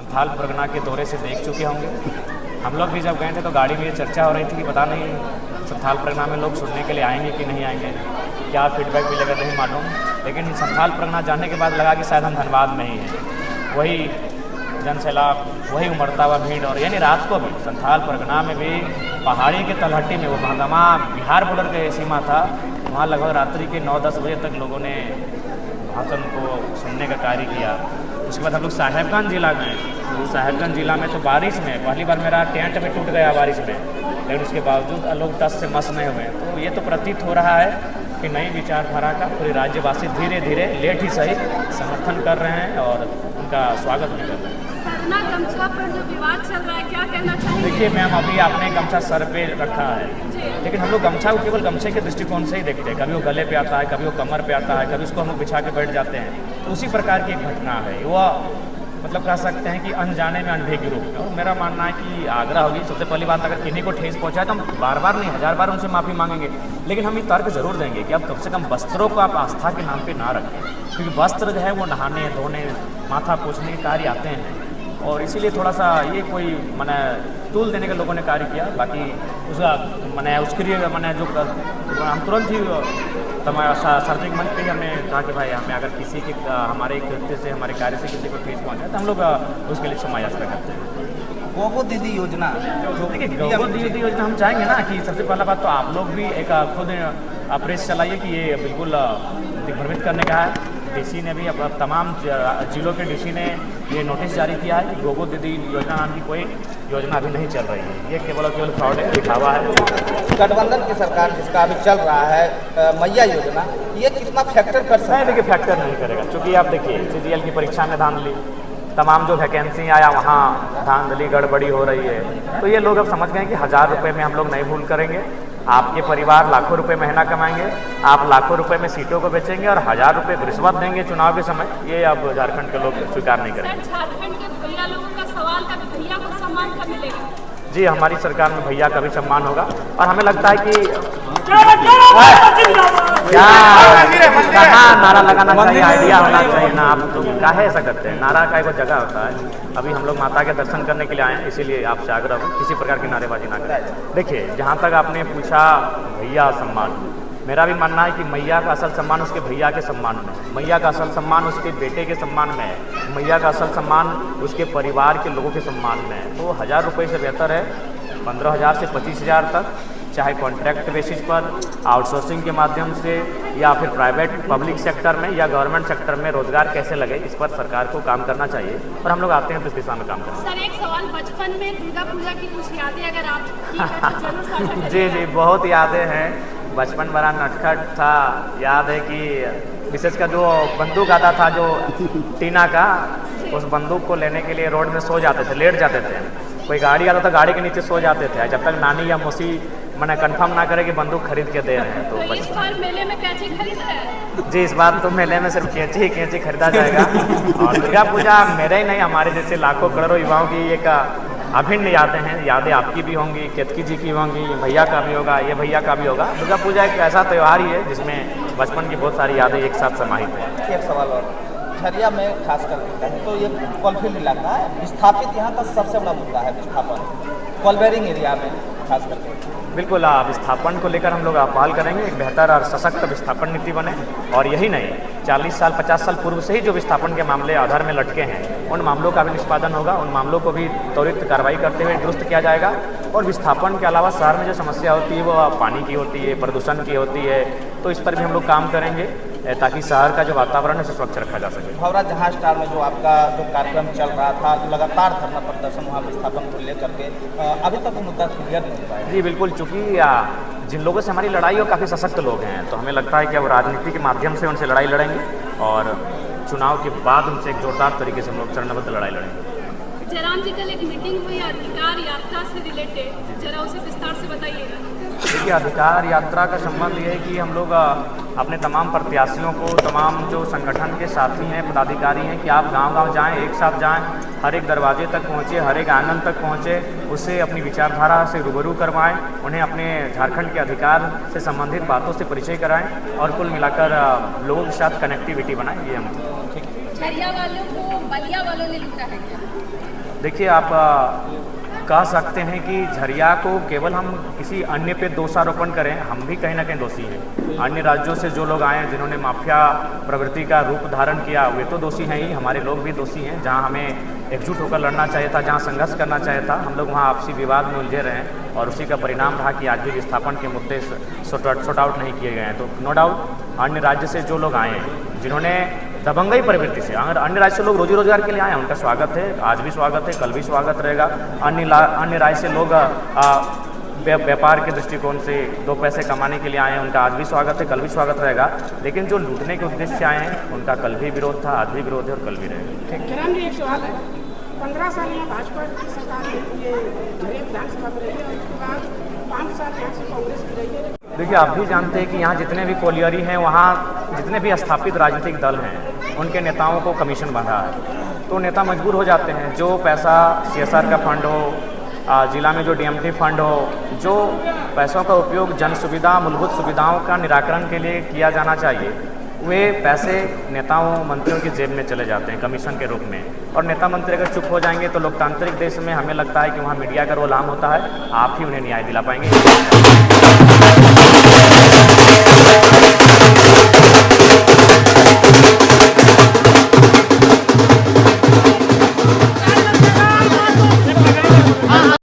संथाल परगना के दौरे से देख चुके होंगे। हम लोग भी जब गए थे तो गाड़ी में ये चर्चा हो रही थी कि पता नहीं संथाल परगना में लोग सुनने के लिए आएंगे कि नहीं आएंगे, क्या फीडबैक मिलेगा नहीं मालूम। लेकिन संथाल परगना जानने के बाद लगा कि शायद हम धनबाद में ही हैं। वही जनसैलाब, वही उमड़ता हुआ भीड़, और यानी रात को भी संथाल परगना में भी पहाड़ी के तलहटी में, वो भागमा बिहार बॉर्डर के सीमा था, वहाँ लगभग रात्रि के 9-10 बजे तक लोगों ने भाषण को सुनने का कार्य किया। उसके बाद हम लोग साहेबगंज जिला गए। साहेबगंज जिला में तो बारिश में पहली बार मेरा टेंट में टूट गया बारिश में, लेकिन उसके बावजूद लोग टस से मस नहीं हुए। तो ये तो प्रतीत हो रहा है कि नई विचारधारा का पूरे राज्यवासी धीरे धीरे, लेट ही सही, समर्थन कर रहे हैं और उनका स्वागत भी कर रहे हैं। सरना गमछा पर जो विवाद चल रहा है, क्या कहना चाहेंगे? देखिए मैम, अभी आपने गमछा सर पे रखा है, लेकिन हम लोग गमछा को केवल गमछे के दृष्टिकोण से ही देखते हैं। कभी वो गले पे आता है, कभी वो कमर पे आता है, कभी उसको हम लोग बिछा के बैठ जाते हैं। तो उसी प्रकार की एक घटना है। वह मतलब कह सकते हैं कि अनजाने में अंधे के रूप में। और मेरा मानना है कि आग्रह होगी, सबसे पहली बात, अगर किन्हीं को ठेस पहुंचा है तो हम बार बार नहीं 1000 बार उनसे माफ़ी मांगेंगे, लेकिन हम ये तर्क जरूर देंगे कि अब कम से कम वस्त्रों को आप आस्था के नाम पे ना रखें, क्योंकि वस्त्र जो है वो नहाने धोने, माथा पोछने के कार्य आते हैं। और इसीलिए थोड़ा सा ये कोई मैंने तूल देने के लोगों ने कार्य किया। बाकी उसका मैंने उसके लिए मैंने जो हम तुरंत ही सार्वजनिक मंच पे ही हमने कहा कि भाई हमें अगर किसी के हमारे कृत्य से, हमारे कार्य से किसी को ठेस पहुँचा तो हम लोग उसके लिए क्षमा याचना करते हैं। गोगो दीदी योजना, देखिए गोगो दीदी योजना हम चाहेंगे ना कि सबसे पहला बात तो आप लोग भी एक खुद प्रेस चलाइए कि ये बिल्कुल दिग्भ्रमित करने का है। डीसी ने भी अब तमाम जिलों के डीसी ने ये नोटिस जारी किया है कि गोगो दीदी योजना नाम की कोई योजना अभी नहीं चल रही है। ये केवल और केवल फ्रॉड है, दिखावा है। गठबंधन की सरकार जिसका अभी चल रहा है मैया योजना, ये कितना फैक्टर कर सकता है? देखिए फैक्टर नहीं करेगा, क्योंकि आप देखिए CGL की परीक्षा में धांधली, तमाम जो वैकेंसी आया वहाँ धांधली गड़बड़ी हो रही है। तो ये लोग अब समझ गए कि 1000 रुपये में हम लोग नहीं भूल करेंगे। आपके परिवार लाखों रुपए महीना कमाएंगे, आप लाखों रुपए में सीटों को बेचेंगे और 1000 रुपये रिश्वत देंगे चुनाव के समय। ये अब झारखंड के लोग स्वीकार नहीं करेंगे। झारखंड के भैया लोगों का सवाल था कि भैया को सम्मान कब मिलेगा? जी, हमारी सरकार में भैया का भी सम्मान होगा और हमें लगता है कि कहाँ नारा लगाना चाहिए, आइडिया होना चाहिए ना। आप तो काहे ऐसा करते हैं? नारा का एक जगह होता है। अभी हम लोग माता के दर्शन करने के लिए आए हैं, इसीलिए आपसे आग्रह हो किसी प्रकार की नारेबाजी ना करें। देखिए, जहाँ तक आपने पूछा भैया सम्मान, मेरा भी मानना है कि मैया का असल सम्मान उसके भैया के सम्मान में है। मैया का असल सम्मान उसके बेटे के सम्मान में है। मैया का असल सम्मान उसके परिवार के लोगों के सम्मान में है। तो 1000 रुपये से बेहतर है 15,000 से 25,000 तक, चाहे कॉन्ट्रैक्ट बेसिस पर, आउटसोर्सिंग के माध्यम से, या फिर प्राइवेट पब्लिक सेक्टर में या गवर्नमेंट सेक्टर में रोजगार कैसे लगे, इस पर सरकार को काम करना चाहिए और हम लोग आते हैं तो इस दिशा में काम करते हैं। सर, एक सवाल, बचपन में दुर्गा पूजा की कुछ यादें अगर आप ठीक है तो जरूर साझा करिए। जी जी, बहुत यादें हैं। बचपन बड़ा नटखट था। याद है कि विशेषकर जो बंदूक आता था जो टीना का, उस बंदूक को लेने के लिए रोड में सो जाते थे, लेट जाते थे। कोई गाड़ी आता था, गाड़ी के नीचे सो जाते थे जब तक नानी या मौसी मैंने कंफर्म ना करे कि बंदूक खरीद के दे रहे हैं। तो इस बार मेले में कैंची खरीद रहे हैं? जी, इस बार तो मेले में सिर्फ कैंची ही कैंची खरीदा जाएगा। और दुर्गा पूजा मेरे ही नहीं, हमारे जैसे लाखों करोड़ों युवाओं की एक अभिन्न यादें हैं। यादें आपकी भी होंगी, केतकी जी की होंगी, भैया का भी होगा, ये भैया का भी होगा। दुर्गा पूजा एक ऐसा त्यौहार ही है जिसमें बचपन की बहुत सारी यादें एक साथ समाहित हैं। एक सवाल और, झरिया में खास कर तो ये कोलफील्ड इलाका है, विस्थापित यहाँ का सबसे बड़ा मुद्दा है विस्थापन, कोलबेरिंग एरिया में खास करके। बिल्कुल, विस्थापन को लेकर हम लोग पहल करेंगे। एक बेहतर और सशक्त विस्थापन नीति बने। और यही नहीं, 40 साल 50 साल पूर्व से ही जो विस्थापन के मामले आधार में लटके हैं, उन मामलों का भी निष्पादन होगा। उन मामलों को भी त्वरित कार्रवाई करते हुए दुरुस्त किया जाएगा। और विस्थापन के अलावा शहर में जो समस्या होती है वो पानी की होती है, प्रदूषण की होती है, तो इस पर भी हम लोग काम करेंगे ताकि शहर का जो वातावरण है उसे स्वच्छ रखा जा सके। भौरा जहाज स्टार में जो आपका जो कार्यक्रम चल रहा था, लगातार धरना प्रदर्शन वहाँ विस्थापन को लेकर के, अभी तक वो मुद्दा क्लियर नहीं हुआ है। जी बिल्कुल, चूँकि जिन लोगों से हमारी लड़ाई हो काफ़ी सशक्त लोग हैं, तो हमें लगता है कि अब राजनीति के माध्यम से उनसे लड़ाई लड़ेंगे और चुनाव के बाद उनसे एक जोरदार तरीके से हम लोग चरणबद्ध लड़ाई लड़ेंगे। जयराम जी, कल एक मीटिंग हुई अधिकार यात्रा से रिलेटेड, जरा उसे विस्तार से बताइएगा। देखिए, अधिकार यात्रा का संबंध ये है कि हम लोग अपने तमाम प्रत्याशियों को, तमाम जो संगठन के साथी हैं, पदाधिकारी हैं, कि आप गांव-गांव जाएं, एक साथ जाएं, हर एक दरवाजे तक पहुंचे, हर एक आंगन तक पहुंचे, उससे अपनी विचारधारा से रूबरू करवाएं, उन्हें अपने झारखंड के अधिकार से संबंधित बातों से परिचय कराएं और कुल मिलाकर लोगों के साथ कनेक्टिविटी बनाएं। ये हम झरिया वालों को बलिया वालों ने लूटा है क्या? देखिए आप कह सकते हैं कि झरिया को केवल हम किसी अन्य पे दोषारोपण करें, हम भी कहीं ना कहीं दोषी हैं। अन्य राज्यों से जो लोग आए हैं जिन्होंने माफिया प्रवृत्ति का रूप धारण किया, वे तो दोषी हैं ही, हमारे लोग भी दोषी हैं। जहां हमें एकजुट होकर लड़ना चाहिए था, जहां संघर्ष करना चाहिए था, हम लोग वहां आपसी विवाद में उलझे रहे हैं और उसी का परिणाम रहा कि आज भी विस्थापन के मुद्दे सॉर्ट आउट नहीं किए गए हैं। तो नो डाउट अन्य राज्य से जो लोग आए हैं जिन्होंने दबंगई प्रवृत्ति से, अगर अन्य राज्य से लोग रोजी रोजगार के लिए आए हैं उनका स्वागत है, आज भी स्वागत है, कल भी स्वागत रहेगा। अन्य राज्य से लोग व्यापार के दृष्टिकोण से दो पैसे कमाने के लिए आए हैं, उनका आज भी स्वागत है, कल भी स्वागत रहेगा। लेकिन जो लूटने के उद्देश्य से आए हैं उनका कल भी विरोध था, आज भी विरोध है और कल भी रहेगा। किरण जी, एक सवाल है, 15 साल यहाँ भाजपा की सरकार ये झरिया विधानसभा में रही है और उसके बाद 5 साल यहाँ से कांग्रेस की रही है। देखिए आप भी जानते हैं कि यहाँ जितने भी कोलियरी हैं, वहाँ जितने भी स्थापित राजनीतिक दल हैं उनके नेताओं को कमीशन बंधा है, तो नेता मजबूर हो जाते हैं। जो पैसा CSR का फंड हो, जिला में जो DMT फंड हो, जो पैसों का उपयोग जन सुविधा, मूलभूत सुविधाओं का निराकरण के लिए किया जाना चाहिए, वे पैसे नेताओं मंत्रियों की जेब में चले जाते हैं कमीशन के रूप में। और नेता मंत्री अगर चुप हो जाएंगे तो लोकतांत्रिक देश में हमें लगता है कि वहाँ मीडिया का रोल आम होता है, आप ही उन्हें न्याय दिला पाएंगे।